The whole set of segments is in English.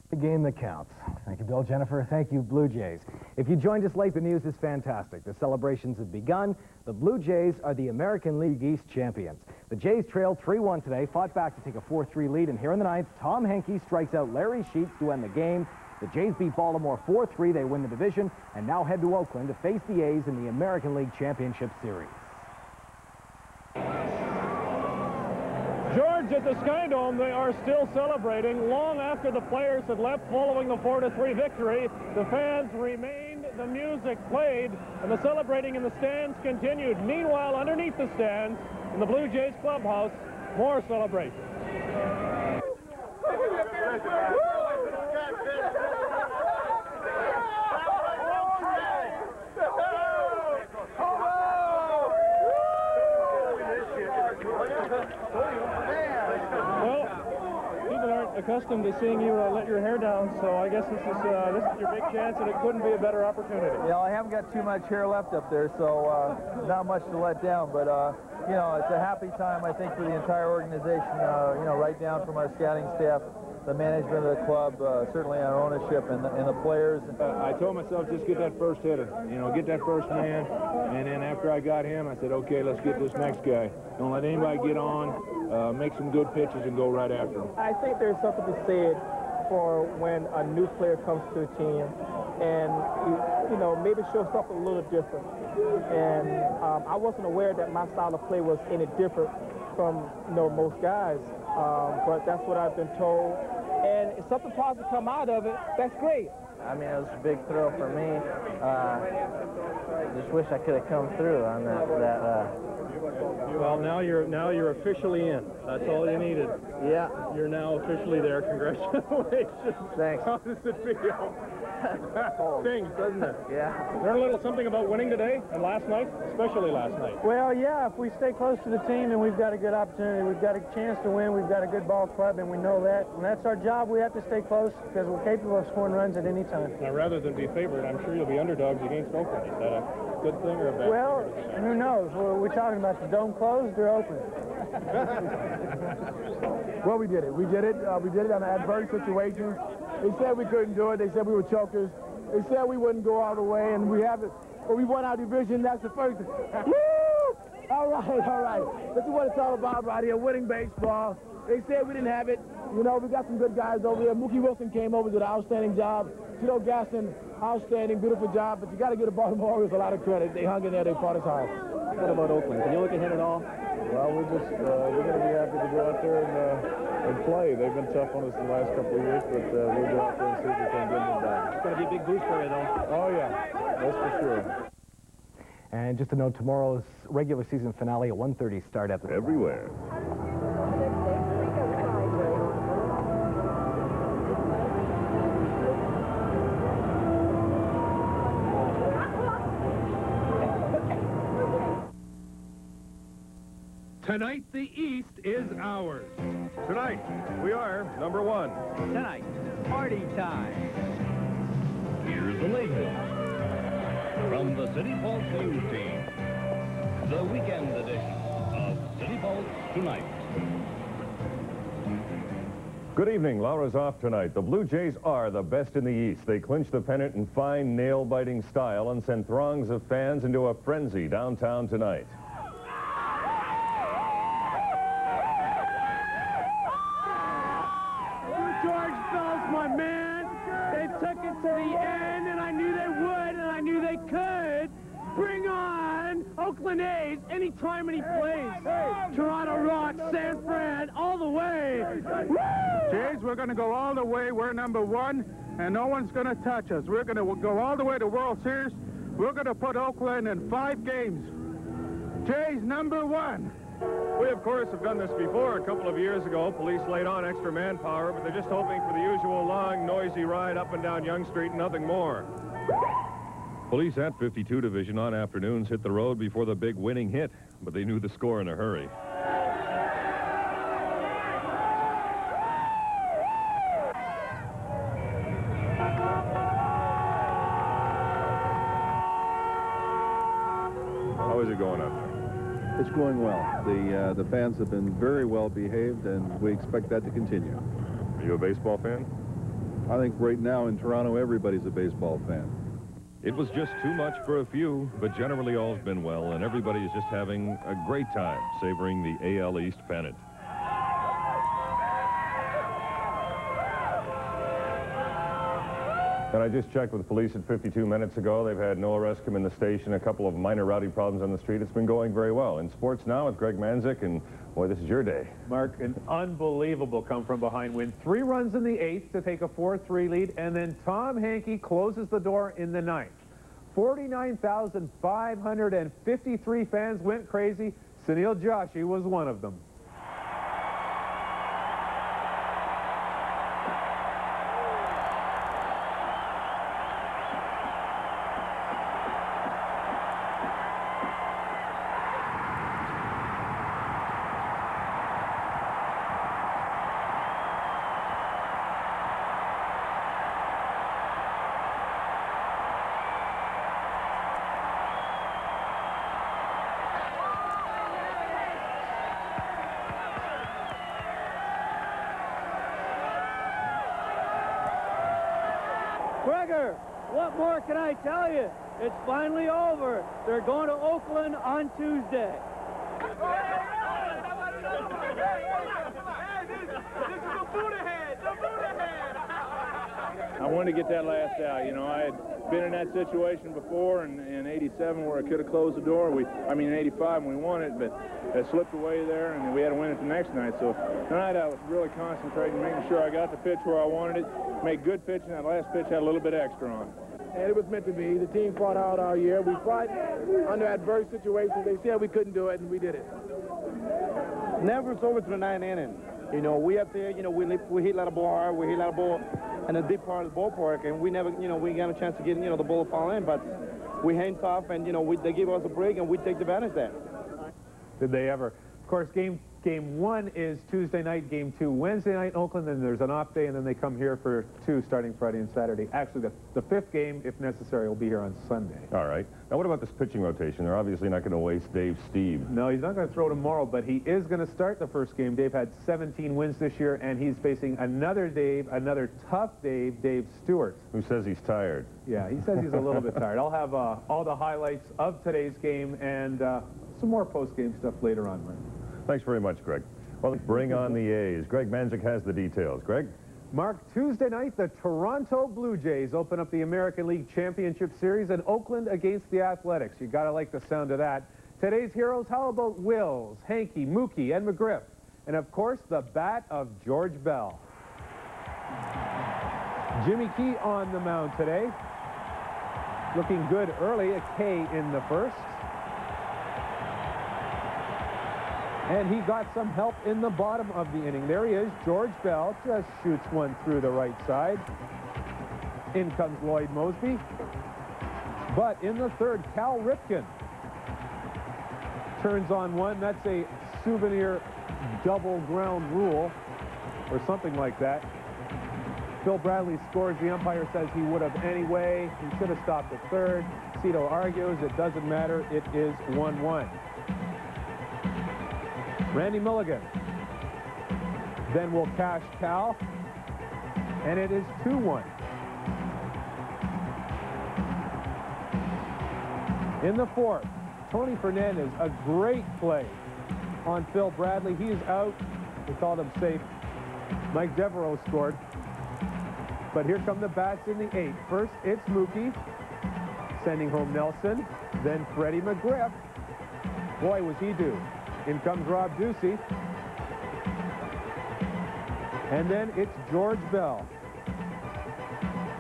The game that counts. Thank you, Bill. Jennifer, thank you, Blue Jays. If you joined us late, the news is fantastic. The celebrations have begun. The Blue Jays are the American League East champions. The Jays trailed 3-1 today, fought back to take a 4-3 lead, and here in the ninth, Tom Henke strikes out Larry Sheets to end the game. The Jays beat Baltimore 4-3. They win the division and now head to Oakland to face the A's in the American League Championship Series. George, at the Sky Dome, they are still celebrating. Long after the players had left following the 4-3 victory, the fans remained, the music played, and the celebrating in the stands continued. Meanwhile, underneath the stands, in the Blue Jays clubhouse, more celebration. Accustomed to seeing you let your hair down, so I guess this is your big chance, and it couldn't be a better opportunity. Yeah, I haven't got too much hair left up there, so not much to let down, but you know, it's a happy time, I think, for the entire organization, you know, right down from our scouting staff, the management of the club, certainly our ownership and the players. I told myself, just get that first hitter, you know, get that first man, and then after I got him, I said, okay, let's get this next guy. Don't let anybody get on, make some good pitches and go right after him. I think there's something to be said for when a new player comes to the team and, you know, maybe shows something a little different. And I wasn't aware that my style of play was any different from, you know, most guys, but that's what I've been told. And if something positive come out of it, that's great. I mean, it was a big thrill for me. Just wish I could have come through on that. Well, now you're officially in. That's all you needed. Yeah. You're now officially there. Congratulations. Thanks. How does it feel? Stings, doesn't it? Yeah. Learn a little something about winning today and last night, especially last night. Well, yeah, if we stay close to the team and we've got a good opportunity, we've got a chance to win, we've got a good ball club, and we know that. And that's our job. We have to stay close because we're capable of scoring runs at any time. Now, rather than be favored, I'm sure you'll be underdogs against Oakland. Is that a good thing or a bad well, thing? who knows? We're talking about the dome closed or open. Well, we did it. We did it on an adverse situation. They said we couldn't do it. They said we were chokers. They said we wouldn't go all the way, and we have it. But we won our division. That's the first thing. Woo! All right. This is what it's all about right here, winning baseball. They said we didn't have it. You know, we got some good guys over here. Mookie Wilson came over, did an outstanding job. Tito Gaston, outstanding, beautiful job. But you got to give the Baltimore Orioles a lot of credit. They hung in there. They fought us hard. What about Oakland? Can you look ahead at all? Well, we're going to be happy to go out there and play. They've been tough on us the last couple of years, but we'll go out there and see if we can get them back. It's going to be a big boost for you, though. Oh, yeah. That's for sure. And just to note, tomorrow's regular season finale at 1:30 start at the everywhere. Tonight, the East is ours. Tonight, we are number one. Tonight, party time. Here's the latest from the City Pulse News Team. The weekend edition of City Pulse Tonight. Good evening. Laura's off tonight. The Blue Jays are the best in the East. They clinched the pennant in fine, nail-biting style and sent throngs of fans into a frenzy downtown tonight. My man, they took it to the end, and I knew they would, and I knew they could. Bring on Oakland A's anytime, any place. Toronto rocks, San Fran, all the way. Woo! Jays, we're going to go all the way. We're number one, and no one's going to touch us. We're going to go all the way to World Series. We're going to put Oakland in 5 games. Jays, number one. We, of course, have done this before. A couple of years ago, police laid on extra manpower, but they're just hoping for the usual long, noisy ride up and down Yonge Street and nothing more. Police at 52 Division on afternoons hit the road before the big winning hit, but they knew the score in a hurry. How is it going up there? It's going well. The fans have been very well behaved, and we expect that to continue. Are you a baseball fan? I think right now in Toronto, everybody's a baseball fan. It was just too much for a few, but generally all's been well, and everybody is just having a great time savoring the AL East pennant. And I just checked with police at 52 minutes ago. They've had no arrests come in the station, a couple of minor rowdy problems on the street. It's been going very well. In sports now with Greg Manzik, and boy, this is your day. Mark, an unbelievable come-from-behind win. 3 runs in the 8th to take a 4-3 lead, and then Tom Hankey closes the door in the 9th. 49,553 fans went crazy. Sunil Joshi was one of them. Gregor, what more can I tell you? It's finally over. They're going to Oakland on Tuesday. I wanted to get that last out. You know, I had been in that situation before in '87 where I could have closed the door. I mean, in '85 when we won it, but it slipped away there, and we had to win it the next night. So tonight I was really concentrating, making sure I got the pitch where I wanted it, made good pitching. That last pitch had a little bit extra on. And it was meant to be. The team fought hard all year. We fought under adverse situations. They said we couldn't do it, and we did it. Never it's over to the 9th inning. You know, we up there, you know, we hit a lot of ball hard, we hit a lot of ball in a deep part of the ballpark, and we never, you know, we got a chance to get, you know, the ball to fall in, but we hang tough, and, you know, they give us a break, and we take advantage of that. Did they ever? Of course, game 1 is Tuesday night, game 2 Wednesday night in Oakland, and there's an off day, and then they come here for 2 starting Friday and Saturday. Actually, the 5th game, if necessary, will be here on Sunday. All right. Now, what about this pitching rotation? They're obviously not going to waste Dave Steve. No, he's not going to throw tomorrow, but he is going to start the first game. Dave had 17 wins this year, and he's facing another Dave, another tough Dave Stewart. Who says he's tired? Yeah, he says he's a little bit tired. I'll have all the highlights of today's game and some more post-game stuff later on, Mark. Thanks very much, Greg. Well, bring on the A's. Greg Manzik has the details. Greg? Mark, Tuesday night, the Toronto Blue Jays open up the American League Championship Series in Oakland against the Athletics. You got to like the sound of that. Today's heroes, how about Wills, Hankey, Mookie, and McGriff? And, of course, the bat of George Bell. Jimmy Key on the mound today. Looking good early, a K in the first. And he got some help in the bottom of the inning. There he is. George Bell just shoots one through the right side. In comes Lloyd Mosby. But in the third, Cal Ripken turns on one. That's a souvenir double ground rule or something like that. Phil Bradley scores. The umpire says he would have anyway. He should have stopped at third. Cito argues it doesn't matter. It is 1-1. Randy Mulligan then will cash Cal, and it is 2-1. In the fourth, Tony Fernandez, a great play on Phil Bradley. He is out. We called him safe. Mike Devereaux scored. But here come the bats in the 8th. First, it's Mookie, sending home Nelson. Then Freddie McGriff. Boy, was he due. In comes Rob Ducey. And then it's George Bell.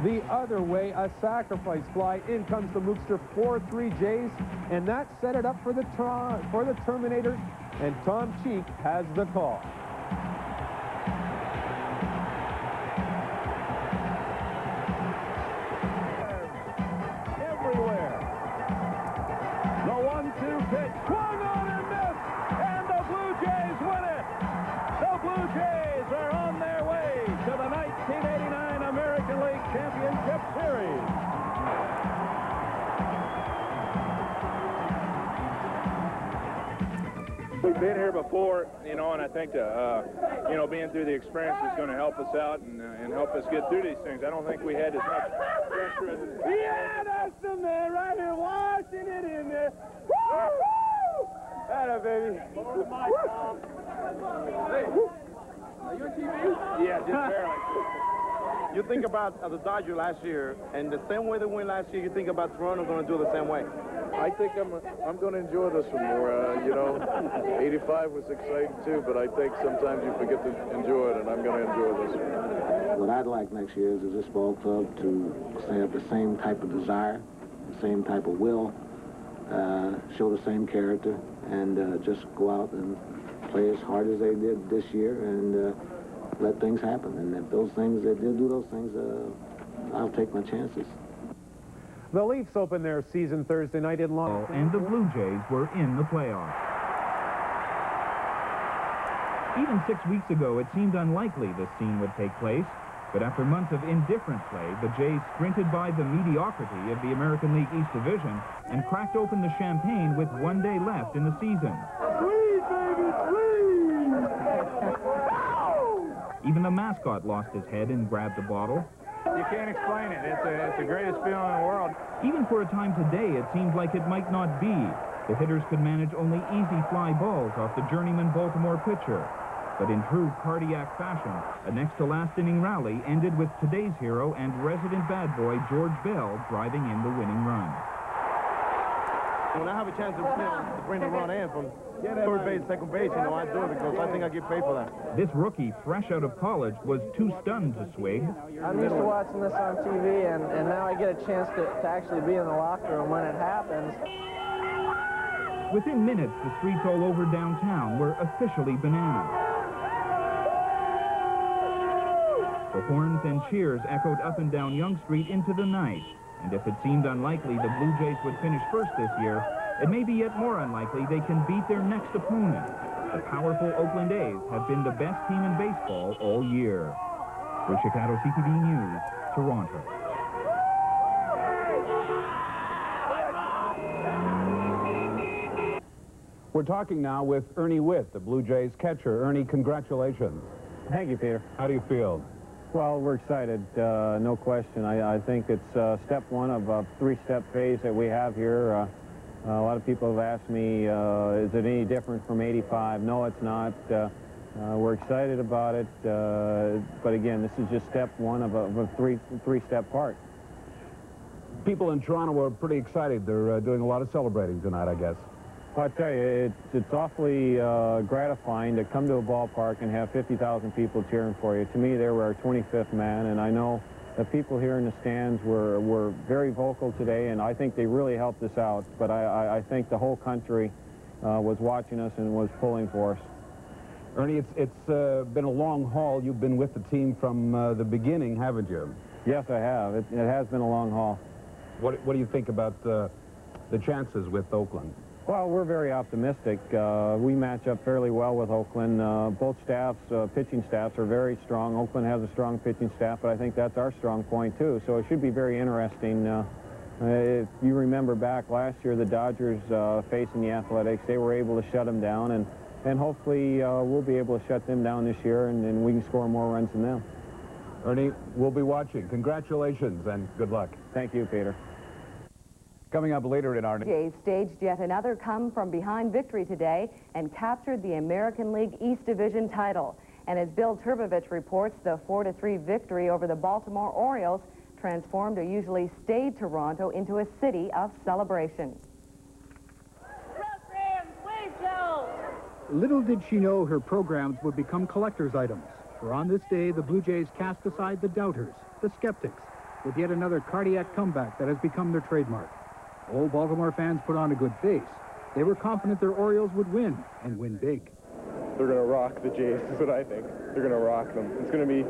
The other way, a sacrifice fly. In comes the Mookster 4-3 Jays. And that set it up for the Terminator. And Tom Cheek has the call. Everywhere. The 1-2 pitch. Swung on and missed. And the Blue Jays win it. The Blue Jays are on their way to the 1989 American League Championship Series. been here before, you know, and I think, you know, being through the experience is going to help us out and help us get through these things. I don't think we had as much pressure as... Yeah, that's the man right here, washing it in there. Woo! Atta, baby. Hey, are you on TV? Yeah, just barely. You think about the Dodgers last year, and the same way they went last year, you think about Toronto going to do the same way? I think I'm going to enjoy this one more. You know, 85 was exciting too, but I think sometimes you forget to enjoy it, and I'm going to enjoy this one. What I'd like next year is this ball club to have the same type of desire, the same type of will, show the same character, and just go out and play as hard as they did this year and let things happen. And if those things, they do those things, I'll take my chances. The Leafs opened their season Thursday night in Long Island. And the Blue Jays were in the playoffs. Even 6 weeks ago, it seemed unlikely this scene would take place. But after months of indifferent play, the Jays sprinted by the mediocrity of the American League East Division and cracked open the champagne with 1 day left in the season. Sweet, baby, sweet! Even the mascot lost his head and grabbed the bottle. You can't explain it. It's the greatest feeling in the world. Even for a time today, it seemed like it might not be. The hitters could manage only easy fly balls off the journeyman Baltimore pitcher. But in true cardiac fashion, a next-to-last inning rally ended with today's hero and resident bad boy George Bell driving in the winning run. When I have a chance to bring the run in from third base, second base, you know, I do it because I think I get paid for that. This rookie, fresh out of college, was too stunned to swig. I'm used to watching this on TV, and now I get a chance to actually be in the locker room when it happens. Within minutes, the streets all over downtown were officially bananas. The horns and cheers echoed up and down Yonge Street into the night. And if it seemed unlikely the Blue Jays would finish first this year, it may be yet more unlikely they can beat their next opponent. The powerful Oakland A's have been the best team in baseball all year. For Chicago CTV News, Toronto. We're talking now with Ernie Witt, the Blue Jays catcher. Ernie, congratulations. Thank you, Peter. How do you feel? Well, we're excited, no question. I think it's step one of a three-step phase that we have here. A lot of people have asked me, is it any different from 85? No, it's not. We're excited about it, but again, this is just step one of a three-step part. People in Toronto are pretty excited. They're doing a lot of celebrating tonight, I guess. Well, I tell you, it's awfully gratifying to come to a ballpark and have 50,000 people cheering for you. To me, they were our 25th man, and I know the people here in the stands were very vocal today, and I think they really helped us out. But I think the whole country was watching us and was pulling for us. Ernie, it's been a long haul. You've been with the team from the beginning, haven't you? Yes, I have. It has been a long haul. What do you think about the chances with Oakland? Well, we're very optimistic. We match up fairly well with Oakland. Both staffs, pitching staffs, are very strong. Oakland has a strong pitching staff, but I think that's our strong point, too. So it should be very interesting. If you remember back last year, the Dodgers facing the Athletics, they were able to shut them down, and hopefully we'll be able to shut them down this year, and we can score more runs than them. Ernie, we'll be watching. Congratulations, and good luck. Thank you, Peter. Coming up later in our... Jays staged yet another come-from-behind victory today and captured the American League East Division title. And as Bill Turbovich reports, the 4-3 victory over the Baltimore Orioles transformed a usually staid Toronto into a city of celebration. Little did she know her programs would become collector's items. For on this day, the Blue Jays cast aside the doubters, the skeptics, with yet another cardiac comeback that has become their trademark. All Baltimore fans put on a good face. They were confident their Orioles would win, and win big. They're going to rock the Jays, is what I think. They're going to rock them. It's going to be,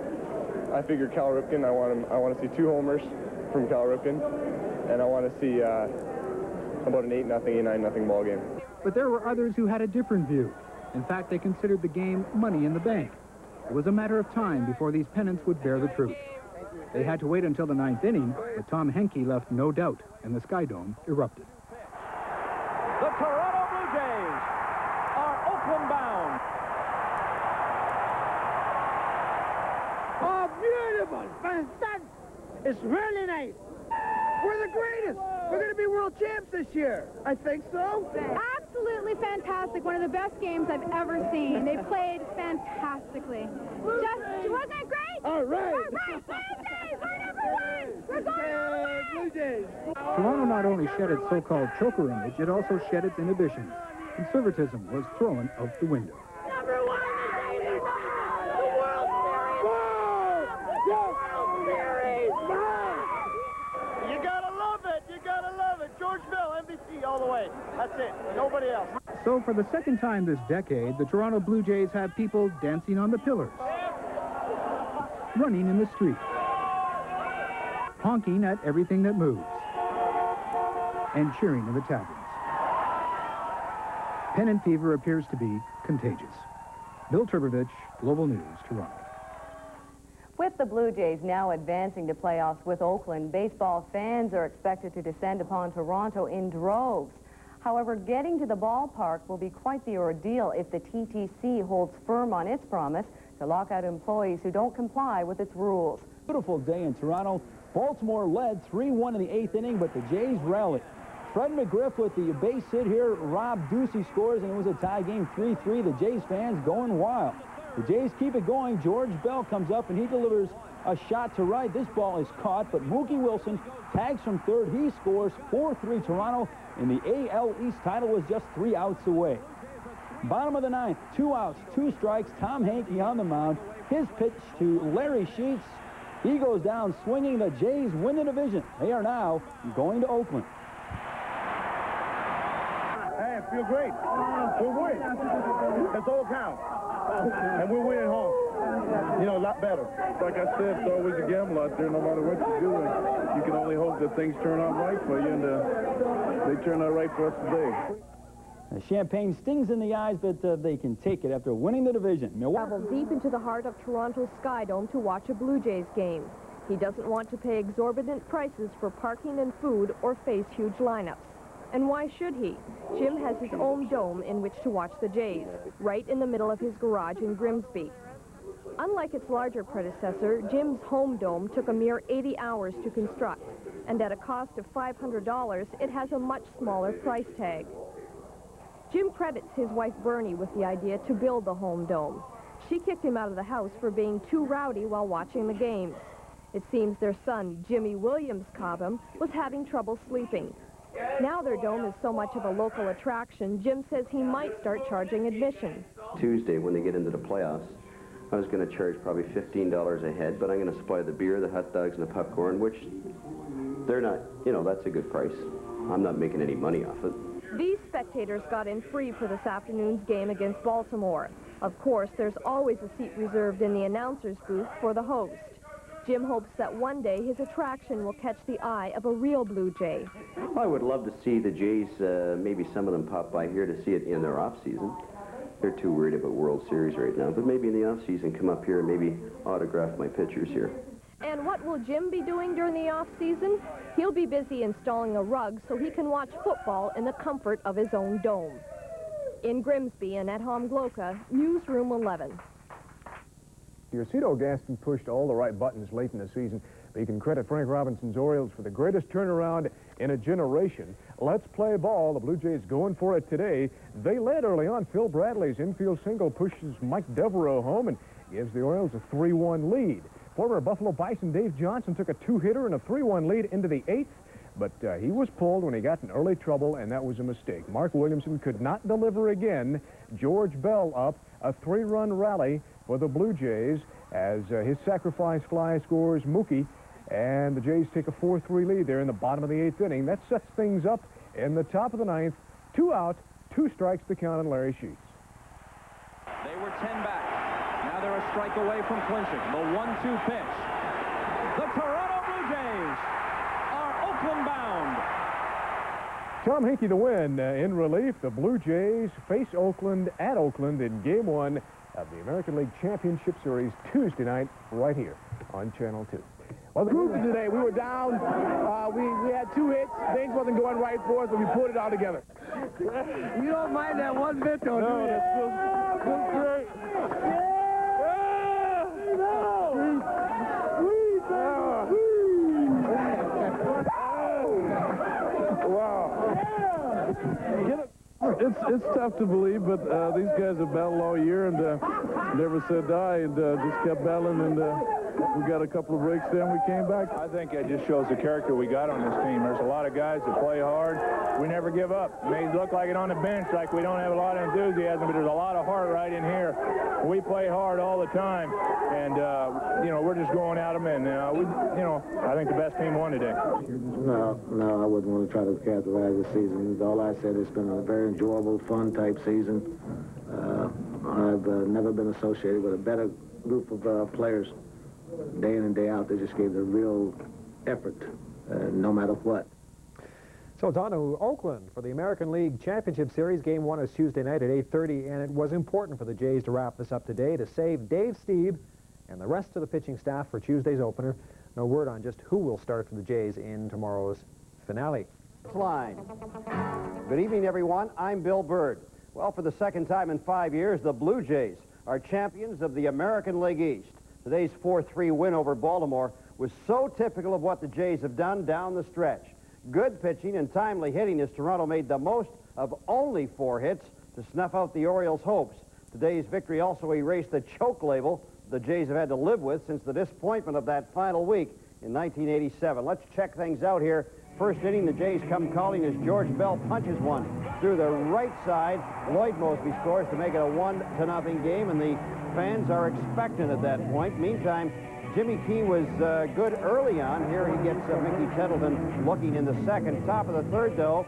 I figure Cal Ripken, I want to see 2 homers from Cal Ripken, and I want to see about an 8-0, 9-0 ball game. But there were others who had a different view. In fact, they considered the game money in the bank. It was a matter of time before these pennants would bear the truth. They had to wait until the 9th inning, but Tom Henke left no doubt, and the Skydome erupted. The Toronto Blue Jays are Oakland beautiful. Fantastic. It's really nice. We're the greatest. We're going to be world champs this year. I think so. Absolutely fantastic. One of the best games I've ever seen. They played fantastically. Wasn't it great? All right. All right. Blue Jays, we're number one. We're going all the way. Blue Jays. Toronto not only shed its so-called choker image, it also shed its inhibitions. Conservatism was thrown out the window. Number one in the 80s. The World Series. Whoa! The World Series. You gotta love it. You gotta love it. George Bell, NBC all the way. That's it. Nobody else. So for the second time this decade, the Toronto Blue Jays have people dancing on the pillars, running in the street, honking at everything that moves, and cheering in the taverns. Pennant fever appears to be contagious. Bill Turbovich, Global News, Toronto. With the Blue Jays now advancing to playoffs with Oakland, baseball fans are expected to descend upon Toronto in droves. However, getting to the ballpark will be quite the ordeal if the TTC holds firm on its promise to lock out employees who don't comply with its rules. Beautiful day in Toronto. Baltimore led 3-1 in the 8th inning, but the Jays rallied. Fred McGriff with the base hit here. Rob Ducey scores, and it was a tie game 3-3. The Jays fans going wild. The Jays keep it going. George Bell comes up, and he delivers a shot to right. This ball is caught, but Mookie Wilson tags from third. He scores 4-3 Toronto, and the AL East title was just 3 outs away. Bottom of the 9th, 2 outs, 2 strikes. Tom Hankey on the mound. His pitch to Larry Sheets. He goes down swinging. The Jays win the division. They are now going to Oakland. Hey, I feel great. We're winning. That's all counts. And we're winning home. You know, a lot better. Like I said, it's always a gamble out there, no matter what you do. And you can only hope that things turn out right for you, and they turn out right for us today. The champagne stings in the eyes, but they can take it after winning the division. Travel deep into the heart of Toronto's Skydome to watch a Blue Jays game. He doesn't want to pay exorbitant prices for parking and food or face huge lineups. And why should he? Jim has his own dome in which to watch the Jays, right in the middle of his garage in Grimsby. Unlike its larger predecessor, Jim's home dome took a mere 80 hours to construct, and at a cost of $500, it has a much smaller price tag. Jim credits his wife Bernie with the idea to build the home dome. She kicked him out of the house for being too rowdy while watching the games. It seems their son, Jimmy Williams Cobham, was having trouble sleeping. Now their dome is so much of a local attraction, Jim says he might start charging admission. Tuesday, when they get into the playoffs, I was going to charge probably $15 a head, but I'm going to supply the beer, the hot dogs, and the popcorn, which they're not, you know, that's a good price. I'm not making any money off it. These spectators got in free for this afternoon's game against Baltimore. Of course, there's always a seat reserved in the announcer's booth for the host. Jim hopes that one day his attraction will catch the eye of a real Blue Jay. I would love to see the Jays, maybe some of them pop by here to see it in their off-season. They're too worried about World Series right now, but maybe in the off-season come up here and maybe autograph my pictures here. And what will Jim be doing during the off-season? He'll be busy installing a rug so he can watch football in the comfort of his own dome. In Grimsby and at Homgloka, Newsroom 11. Aceto Gaston pushed all the right buttons late in the season, but you can credit Frank Robinson's Orioles for the greatest turnaround in a generation. Let's play ball. The Blue Jays going for it today. They led early on. Phil Bradley's infield single pushes Mike Devereaux home and gives the Orioles a 3-1 lead. Former Buffalo Bison Dave Johnson took a 2-hitter and a 3-1 lead into the 8th, but he was pulled when he got in early trouble, and that was a mistake. Mark Williamson could not deliver again. George Bell up, a 3-run rally for the Blue Jays as his sacrifice fly scores Mookie, and the Jays take a 4-3 lead there in the bottom of the 8th inning. That sets things up in the top of the 9th. 2 out, 2 strikes to count on Larry Sheets. They were 10 back. Now they're a strike away from clinching. The 1-2 pitch. The Toronto Blue Jays are Oakland bound. Tom Hankey the win in relief. The Blue Jays face Oakland at Oakland in Game 1 of the American League Championship Series Tuesday night right here on Channel 2. Well, the group today, we were down. We had 2 hits. Things wasn't going right for us, but we pulled it all together. You don't mind that one bit, though, do you? That feels great. Yeah! It's tough to believe, but these guys have battled all year and never said die, and just kept battling, and we got a couple of breaks there and we came back. I think it just shows the character we got on this team. There's a lot of guys that play hard. We never give up. It may look like it on the bench, like we don't have a lot of enthusiasm, but there's a lot of heart right in here. We play hard all the time, and you know, we're just going at them, and I think the best team won today. No, I wouldn't want to try to characterize the season. All I said, it's been a very enjoyable, fun type season. I've never been associated with a better group of players day in and day out. They just gave the real effort, no matter what. So it's on to Oakland for the American League Championship Series. Game 1 is Tuesday night at 8:30, and it was important for the Jays to wrap this up today to save Dave Stieb and the rest of the pitching staff for Tuesday's opener. No word on just who will start for the Jays in tomorrow's finale. Line. Good evening, everyone. I'm Bill Bird. Well, for the second time in 5 years, the Blue Jays are champions of the American League East. Today's 4-3 win over Baltimore was so typical of what the Jays have done down the stretch. Good pitching and timely hitting as Toronto made the most of only 4 hits to snuff out the Orioles' hopes. Today's victory also erased the choke label the Jays have had to live with since the disappointment of that final week in 1987. Let's check things out here. First inning, the Jays come calling as George Bell punches one through the right side. Lloyd Mosby scores to make it a 1-0 game, and the fans are expectant at that point. Meantime, Jimmy Key was good early on. Here he gets Mickey Tettleton looking in the second. Top of the third, though,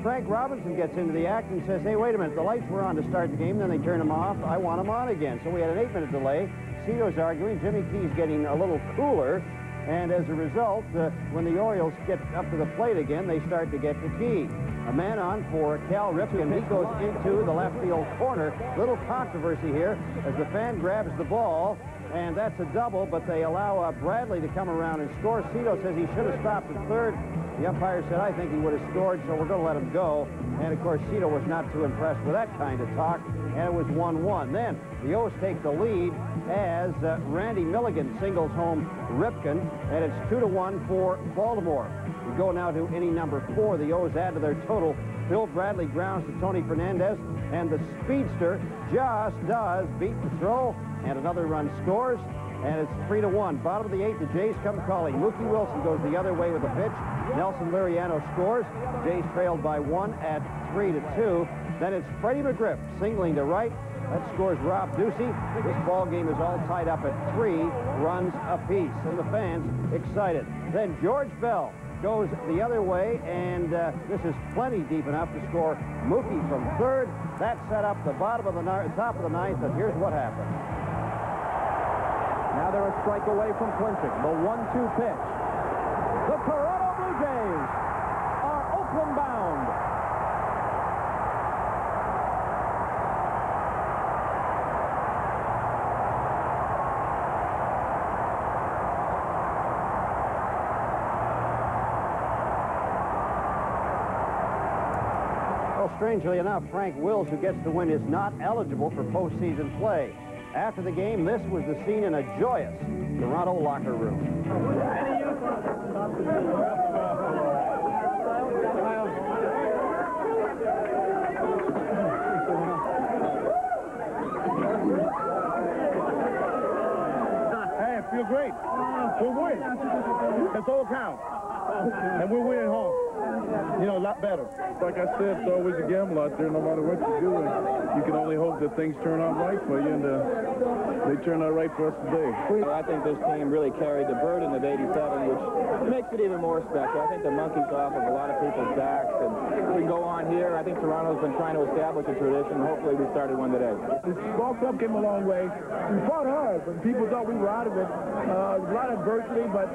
Frank Robinson gets into the act and says, hey, wait a minute, the lights were on to start the game, then they turn them off. I want them on again. So we had an 8-minute delay. Cito's arguing. Jimmy Key's getting a little cooler. And as a result, when the Orioles get up to the plate again, they start to get the key. A man on for Cal Ripken. He goes into the left field corner. Little controversy here as the fan grabs the ball, and that's a double, but they allow Bradley to come around and score. Cito says he should have stopped at third. The umpire said, I think he would have scored, so we're going to let him go. And, of course, Cito was not too impressed with that kind of talk, and it was 1-1. Then the O's take the lead as Randy Milligan singles home Ripken, and it's 2-1 for Baltimore. We go now to inning number 4. The O's add to their total. Bill Bradley grounds to Tony Fernandez, and the speedster just does beat the throw, and another run scores, and it's 3-1. Bottom of the 8th, the Jays come calling. Mookie Wilson goes the other way with a pitch. Nelson Liriano scores. Jays trailed by 1 at 3-2. Then it's Freddie McGriff singling to right. That scores Rob Ducey. This ball game is all tied up at 3 runs apiece, and the fans excited. Then George Bell goes the other way, and this is plenty deep enough to score Mookie from third. That set up the bottom of the top of the 9th, and here's what happened. Now they're a strike away from clinching. The 1-2 pitch. The Toronto Blue Jays are Oakland bound. Well, strangely enough, Frank Wills, who gets the win, is not eligible for postseason play. After the game, this was the scene in a joyous Toronto locker room. Hey, I feel great. We'll win. That's all count. And we'll win at home. You know, a lot better. Like I said, it's always a gamble out there, no matter what you do. And you can only hope that things turn out right for you, and they turned out right for us today. I think this team really carried the burden of 87, which makes it even more special. I think the monkey's off of a lot of people's backs, and we go on here. I think Toronto's been trying to establish a tradition. Hopefully we started one today. This ball club came a long way. We fought hard when people thought we were out of it. A lot of adversity, but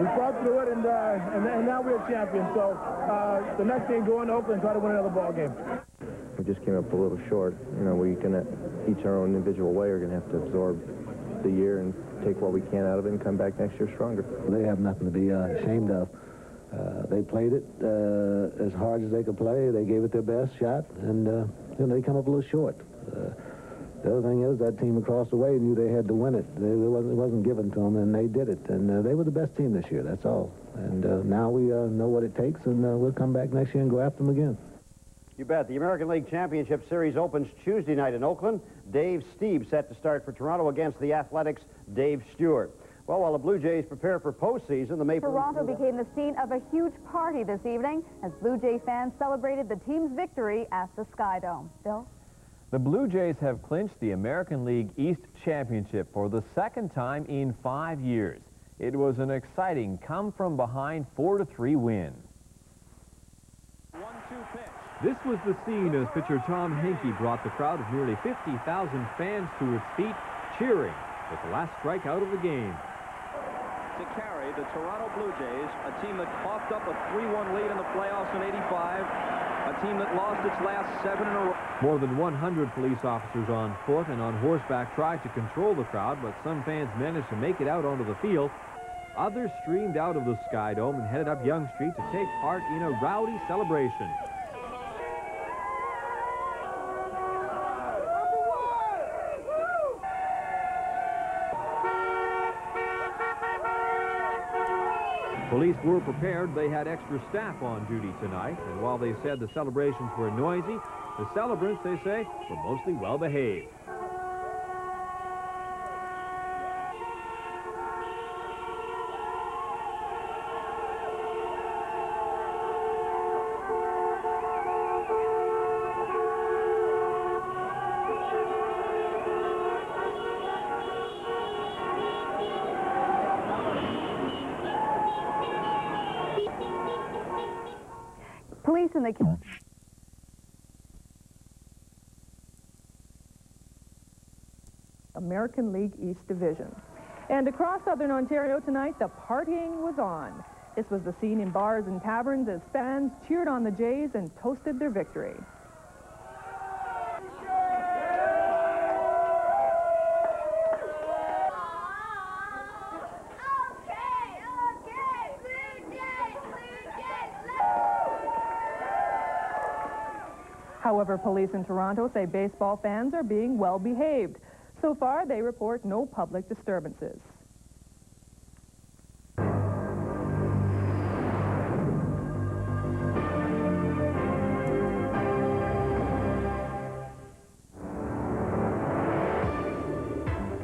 we fought through it, and now we're champions. So the next game, go into Oakland and try to win another ball game. We just came up a little short. You know, we can each our own individual way are going to have to absorb the year and take what we can out of it and come back next year stronger. They have nothing to be ashamed of. They played it as hard as they could play. They gave it their best shot, and they come up a little short. The other thing is that team across the way knew they had to win it. It wasn't given to them, and they did it. And they were the best team this year, that's all. And now we know what it takes, and we'll come back next year and go after them again. You bet. The American League Championship Series opens Tuesday night in Oakland. Dave Stieb set to start for Toronto against the Athletics' Dave Stewart. Well, while the Blue Jays prepare for postseason, the Maple Leafs... Toronto became the scene of a huge party this evening as Blue Jay fans celebrated the team's victory at the Sky Dome. Bill? The Blue Jays have clinched the American League East Championship for the second time in 5 years. It was an exciting come-from-behind 4-3 win. 1-2 pitch. This was the scene as pitcher Tom Henke brought the crowd of nearly 50,000 fans to its feet, cheering with the last strikeout of the game. To carry the Toronto Blue Jays, a team that coughed up a 3-1 lead in the playoffs in '85, a team that lost its last 7 in a row. More than 100 police officers on foot and on horseback tried to control the crowd, but some fans managed to make it out onto the field. Others streamed out of the Sky Dome and headed up Yonge Street to take part in a rowdy celebration. Police were prepared. They had extra staff on duty tonight, and while they said the celebrations were noisy, the celebrants, they say, were mostly well-behaved. Police in the... American League East Division. And across southern Ontario tonight, the partying was on. This was the scene in bars and taverns as fans cheered on the Jays and toasted their victory. However, police in Toronto say baseball fans are being well behaved. So far, they report no public disturbances.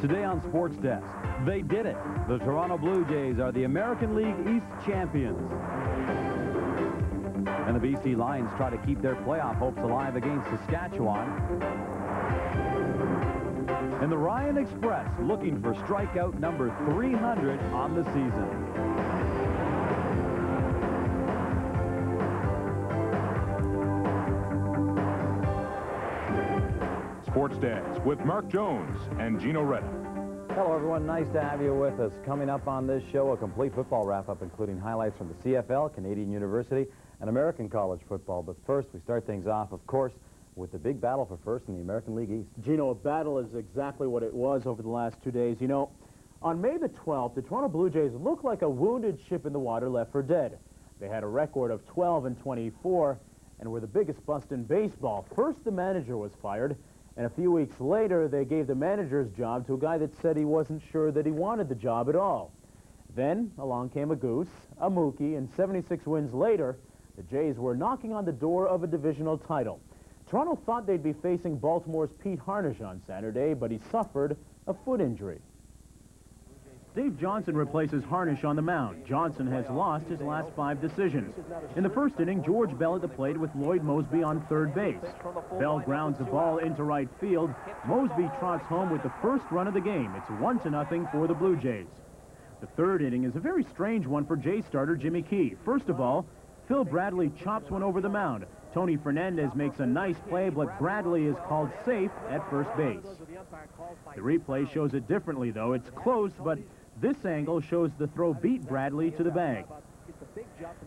Today on Sports Desk, they did it. The Toronto Blue Jays are the American League East champions. And the BC Lions try to keep their playoff hopes alive against Saskatchewan. And the Ryan Express looking for strikeout number 300 on the season. Sports Desk with Mark Jones and Gino Reda. Hello, everyone. Nice to have you with us. Coming up on this show, a complete football wrap-up, including highlights from the CFL, Canadian University, and American college football. But first, we start things off, of course, with the big battle for first in the American League East. Gino, a battle is exactly what it was over the last 2 days. You know, on May the 12th, the Toronto Blue Jays looked like a wounded ship in the water left for dead. They had a record of 12-24 and were the biggest bust in baseball. First, the manager was fired, and a few weeks later, they gave the manager's job to a guy that said he wasn't sure that he wanted the job at all. Then, along came a goose, a Mookie, and 76 wins later, the Jays were knocking on the door of a divisional title. Toronto thought they'd be facing Baltimore's Pete Harnish on Saturday, but he suffered a foot injury. Dave Johnson replaces Harnish on the mound. Johnson has lost his last 5 decisions. In the first inning, George Bell at the plate with Lloyd Mosby on third base. Bell grounds the ball into right field. Mosby trots home with the first run of the game. It's 1-0 for the Blue Jays. The third inning is a very strange one for Jays starter Jimmy Key. First of all, Phil Bradley chops one over the mound. Tony Fernandez makes a nice play, but Bradley is called safe at first base. The replay shows it differently, though. It's close, but this angle shows the throw beat Bradley to the bag.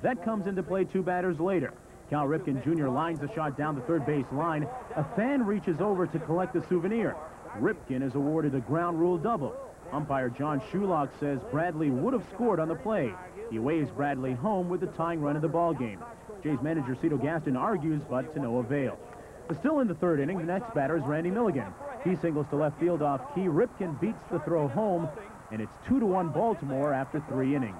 That comes into play 2 batters later. Cal Ripken Jr. lines the shot down the third base line. A fan reaches over to collect a souvenir. Ripken is awarded a ground rule double. Umpire John Shulock says Bradley would have scored on the play. He waves Bradley home with the tying run of the ballgame. Jays manager Cito Gaston argues, but to no avail. Still in the third inning, the next batter is Randy Milligan. He singles to left field off Key. Ripken beats the throw home, and it's 2-1 Baltimore after 3 innings.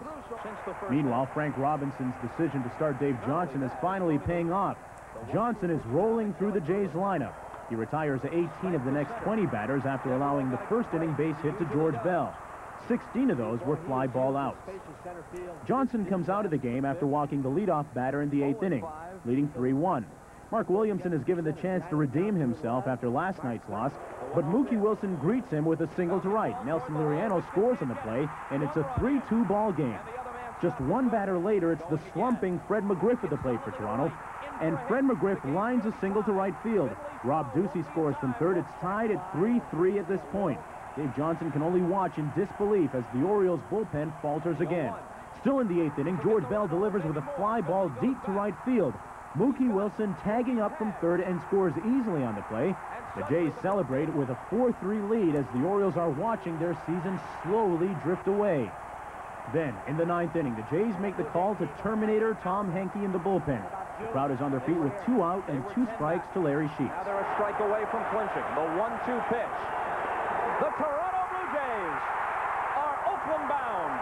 Meanwhile, Frank Robinson's decision to start Dave Johnson is finally paying off. Johnson is rolling through the Jays lineup. He retires 18 of the next 20 batters after allowing the first inning base hit to George Bell. 16 of those were fly ball outs. Johnson comes out of the game after walking the leadoff batter in the 8th inning, leading 3-1. Mark Williamson is given the chance to redeem himself after last night's loss, but Mookie Wilson greets him with a single to right. Nelson Liriano scores on the play, and it's a 3-2 ball game. Just one batter later, it's the slumping Fred McGriff at the plate for Toronto, and Fred McGriff lines a single to right field. Rob Ducey scores from third. It's tied at 3-3 at this point. Dave Johnson can only watch in disbelief as the Orioles bullpen falters again. Still in the 8th inning, George Bell delivers with a fly ball deep to right field. Mookie Wilson tagging up from third and scores easily on the play. The Jays celebrate with a 4-3 lead as the Orioles are watching their season slowly drift away. Then, in the 9th inning, the Jays make the call to Terminator Tom Henke in the bullpen. The crowd is on their feet with 2 out and 2 strikes to Larry Sheets. Now they're a strike away from clinching. The 1-2 pitch. The Toronto Blue Jays are Oakland bound.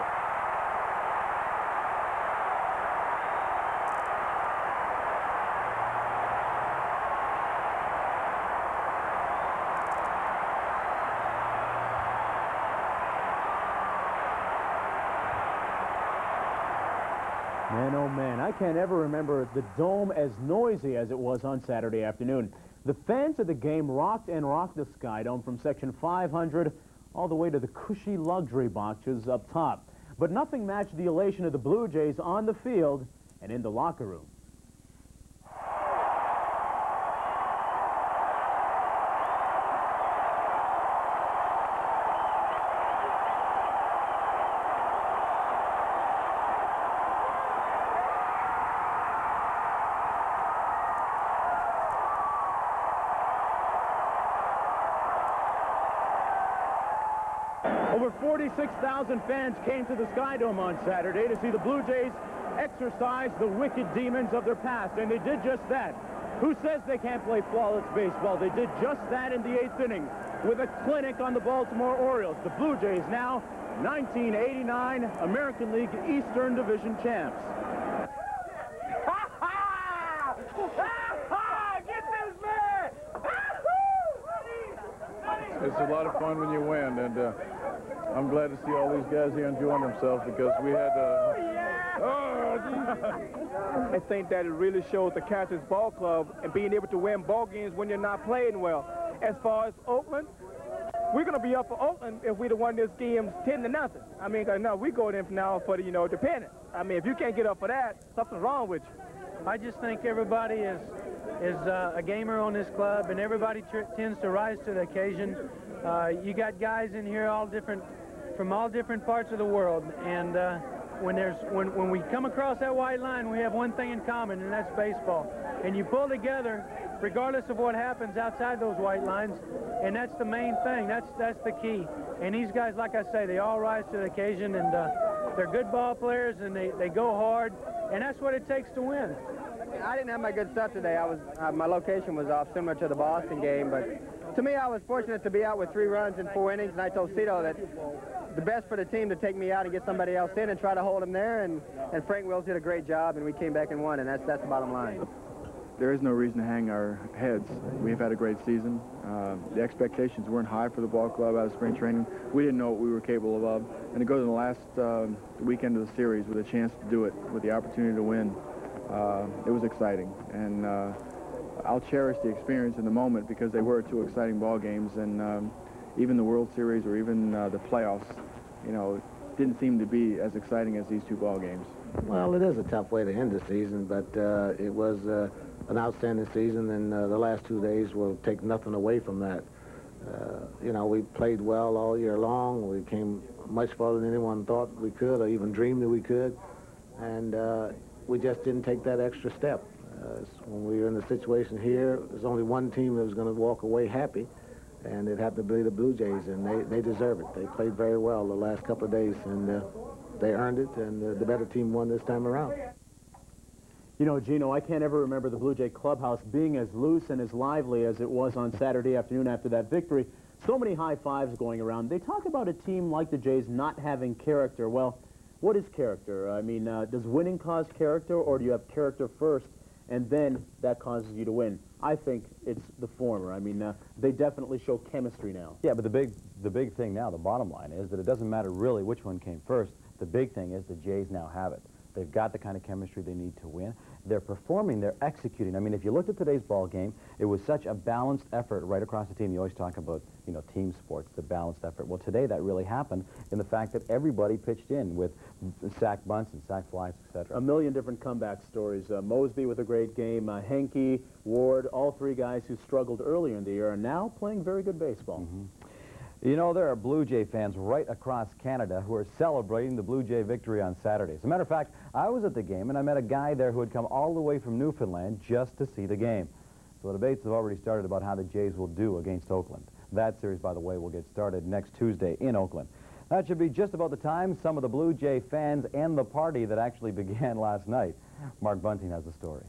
Man, oh man, I can't ever remember the Dome as noisy as it was on Saturday afternoon. The fans of the game rocked and rocked the Sky Dome from section 500 all the way to the cushy luxury boxes up top. But nothing matched the elation of the Blue Jays on the field and in the locker room. Over 46,000 fans came to the Sky Dome on Saturday to see the Blue Jays exercise the wicked demons of their past, and they did just that. Who says they can't play flawless baseball? They did just that in the 8th inning with a clinic on the Baltimore Orioles. The Blue Jays now 1989 American League Eastern Division champs. It's a lot of fun when you win, and I'm glad to see all these guys here enjoying themselves because we had I think that it really shows the Castles Ball Club and being able to win ball games when you're not playing well. As far as Oakland, we're going to be up for Oakland if we'd have won this game 10-0. I mean, no, we go in now for the, the pennant. I mean, if you can't get up for that, something's wrong with you. I just think everybody is a gamer on this club, and everybody tends to rise to the occasion. You got guys in here from all different parts of the world, and when we come across that white line, we have one thing in common, and that's baseball. And you pull together regardless of what happens outside those white lines, and that's the main thing. That's the key. And these guys, like I say, they all rise to the occasion, and they're good ball players, and they go hard, and that's what it takes to win. I didn't have my good stuff today. My location was off, similar to the Boston game, but to me, I was fortunate to be out with 3 runs in 4 innings, and I told Cito that the best for the team to take me out and get somebody else in and try to hold him there, and Frank Wills did a great job, and we came back and won, and that's the bottom line. There is no reason to hang our heads. We've had a great season. The expectations weren't high for the ball club out of spring training. We didn't know what we were capable of, and to go to the last weekend of the series with a chance to do it, with the opportunity to win, it was exciting, and I'll cherish the experience in the moment because they were 2 exciting ball games, and even the World Series or even the playoffs, didn't seem to be as exciting as these 2 ball games. Well, it is a tough way to end the season, but it was an outstanding season, and the last 2 days will take nothing away from that. We played well all year long. We came much farther than anyone thought we could or even dreamed that we could, and we just didn't take that extra step. When we were in the situation here, there's only one team that was going to walk away happy, and it happened to be the Blue Jays, and they deserve it. They played very well the last couple of days, and they earned it, and the better team won this time around. Gino, I can't ever remember the Blue Jay clubhouse being as loose and as lively as it was on Saturday afternoon after that victory. So many high fives going around. They talk about a team like the Jays not having character. Well, what is character? I mean, does winning cause character, or do you have character first and then that causes you to win. I think it's the former. I mean, they definitely show chemistry now. Yeah, but the big thing now, the bottom line is that it doesn't matter really which one came first. The big thing is the Jays now have it. They've got the kind of chemistry they need to win. They're performing, they're executing. I mean, if you looked at today's ball game, it was such a balanced effort right across the team. You always talk about, you know, team sports, the balanced effort. Well, today that really happened in the fact that everybody pitched in with sack bunts and sack flies, etc. A million different comeback stories. Mosby with a great game. Henke, Ward, all three guys who struggled earlier in the year are now playing very good baseball. Mm-hmm. You know, there are Blue Jay fans right across Canada who are celebrating the Blue Jay victory on Saturday. As a matter of fact, I was at the game, and I met a guy there who had come all the way from Newfoundland just to see the game. So the debates have already started about how the Jays will do against Oakland. That series, by the way, will get started next Tuesday in Oakland. That should be just about the time some of the Blue Jay fans end the party that actually began last night. Mark Bunting has the story.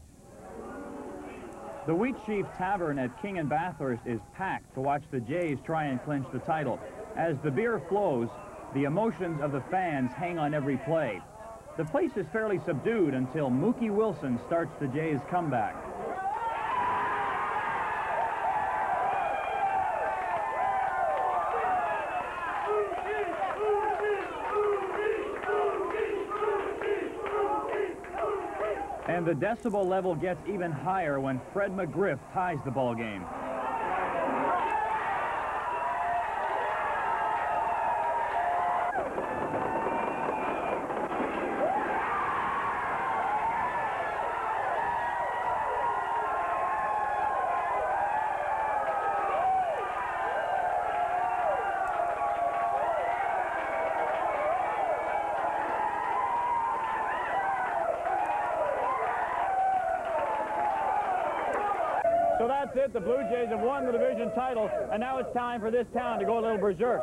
The Wheat Chief Tavern at King and Bathurst is packed to watch the Jays try and clinch the title. As the beer flows, the emotions of the fans hang on every play. The place is fairly subdued until Mookie Wilson starts the Jays' comeback. And the decibel level gets even higher when Fred McGriff ties the ball game. So that's it. The Blue Jays have won the division title, and now it's time for this town to go a little berserk.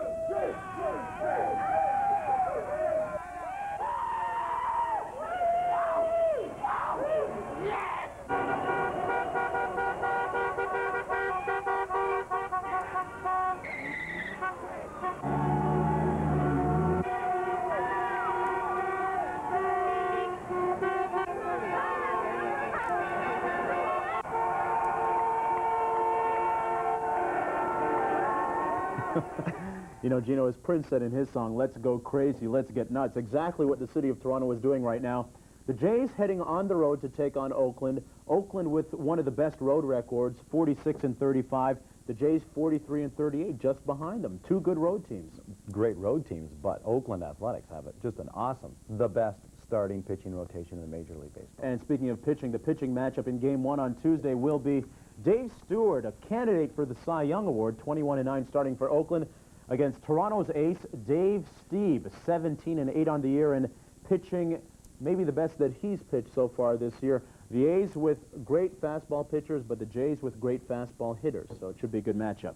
You know, Gino, as Prince said in his song, "Let's go crazy, let's get nuts," exactly what the city of Toronto is doing right now. The Jays heading on the road to take on Oakland. Oakland with one of the best road records, 46-35. The Jays 43-38, just behind them. Two good road teams. Great road teams, but Oakland Athletics have it. Just an awesome, the best starting pitching rotation in the Major League Baseball. And speaking of pitching, the pitching matchup in Game 1 on Tuesday will be Dave Stewart, a candidate for the Cy Young Award, 21-9 starting for Oakland, against Toronto's ace, Dave Stieb, 17-8 on the year and pitching maybe the best that he's pitched so far this year. The A's with great fastball pitchers, but the Jays with great fastball hitters, so it should be a good matchup.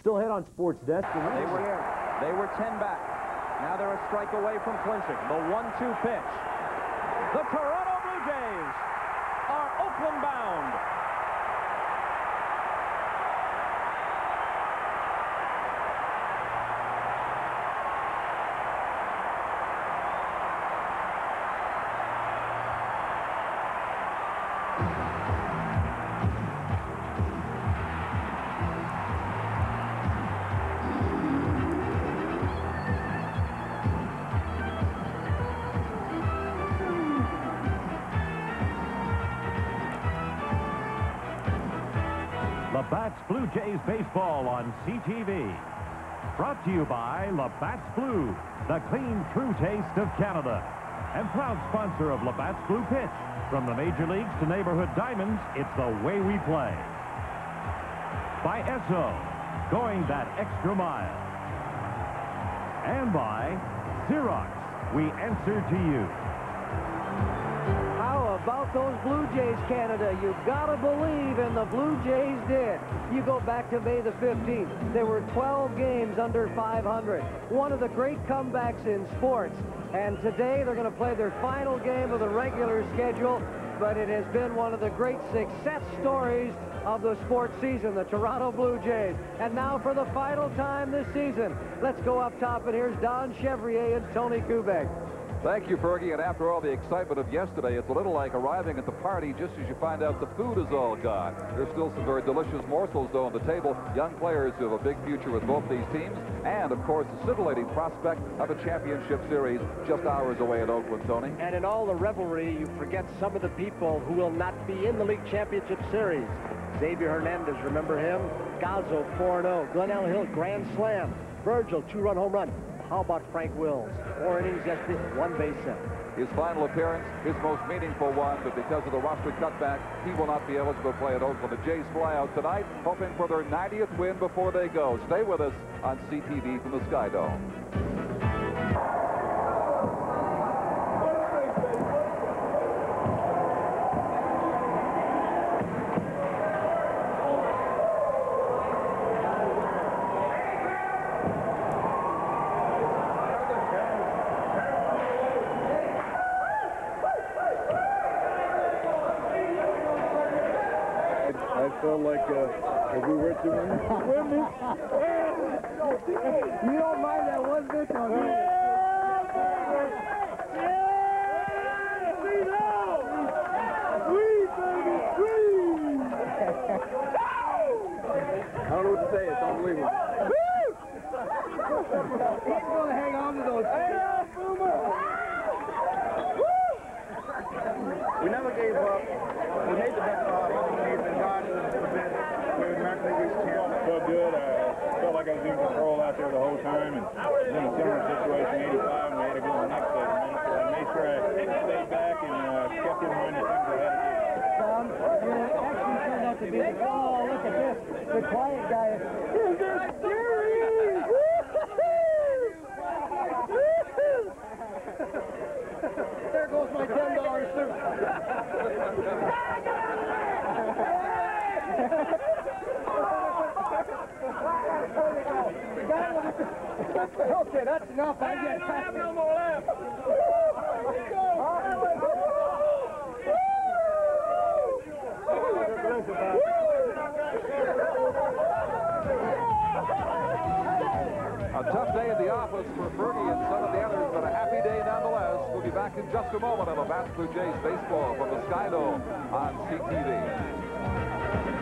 Still ahead on Sports Desk. They were 10 back. Now they're a strike away from clinching. The 1-2 pitch. The Toronto Blue Jays are Oakland bound. Labatt's Blue Jays baseball on CTV. Brought to you by Labatt's Blue, the clean, true taste of Canada. And proud sponsor of Labatt's Blue Pitch. From the major leagues to neighborhood diamonds, it's the way we play. By Esso, going that extra mile. And by Xerox, we answer to you. How about those Blue Jays, Canada? You've got to believe, and the Blue Jays did. You go back to May the 15th. There were 12 games under 500. One of the great comebacks in sports. And today they're going to play their final game of the regular schedule, but it has been one of the great success stories of the sports season, the Toronto Blue Jays. And now for the final time this season, let's go up top, and here's Don Chevrier and Tony Kubek. Thank you, Fergie. And after all the excitement of yesterday, it's a little like arriving at the party just as you find out the food is all gone. There's still some very delicious morsels, though, on the table. Young players who have a big future with both these teams. And, of course, the scintillating prospect of a championship series just hours away in Oakland, Tony. And in all the revelry, you forget some of the people who will not be in the league championship series. Xavier Hernandez, remember him? Gazzo, 4-0. Glenn Hill, grand slam. Virgil, 2-run home run. How about Frank Wills? 4 innings yesterday, 1 base hit. His final appearance, his most meaningful one, but because of the roster cutback, he will not be eligible to play at Oakland. The Jays fly out tonight, hoping for their 90th win before they go. Stay with us on CTV from the Sky Dome. I felt like if we were to win this. You don't mind that one bit on me. I don't know what to say. It's unbelievable. He's going to hang on to those. We never gave up. We made the best of it. We're American League East champions. Felt good. Felt like I was in control out there the whole time. And in a similar situation, 85, and we had to go the next segment. So I made sure I stayed back and kept in mind the things I had to do. Tom, you actually turned out to be the, oh, look at this. The quiet guy. There goes my $10 suit. Okay, that's enough. I don't have no more left. A tough day in the office for Fergie and some of the others, but a happy day nonetheless. We'll be back in just a moment on the Labatt's Blue Jays baseball from the Sky Dome on CTV.